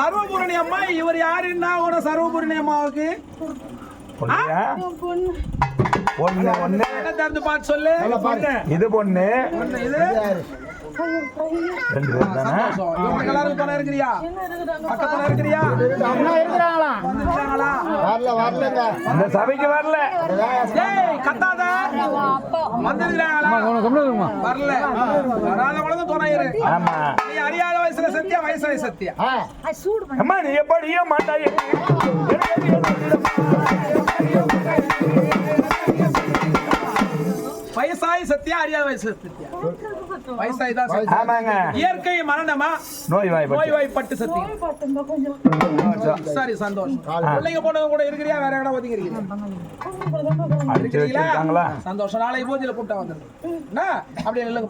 சர்வபூரணி அம்மா இவர் யாருன்னா உன சர்வபூரணி அம்மாவுக்கு பொண்ணு ஒண்ணு என்ன திறந்து பார்த்து சொல்லு. இது பொண்ணு இது ரெண்டு பேர் தானே எல்லாரும் துணை இருக்கிறியா? பக்கத்துல இருக்கிறியா? வந்துட்டாங்களா? இந்த சபைக்கு வரல. ஏய் கத்தாத. வந்துட்டாங்களா? வரல. வராதவங்களும் துணை இரு. ஆமா நீ அறியாத வயசுல சத்தியா, வயசுல சத்தியா? அம்மா நீ எப்படியோ மாட்டாய். வயசாய் சத்தியா, அறியாத வயசுல சத்தியா? வயசாய் தான் சத்தியம். ஆமாங்க. இயற்கை மரணமா? நோய்வாய்ப்பட்டு சத்தியம். சரி சந்தோஷம். பிள்ளைங்க போனவங்க கூட இருக்கிறியா? வேற எங்கடா ஒதுங்கி இருக்கிறீங்களா? சந்தோஷம். நாளை பூஜையில கூப்பிட்டா வந்துருக்கு. என்ன அப்படியே இல்லைங்க.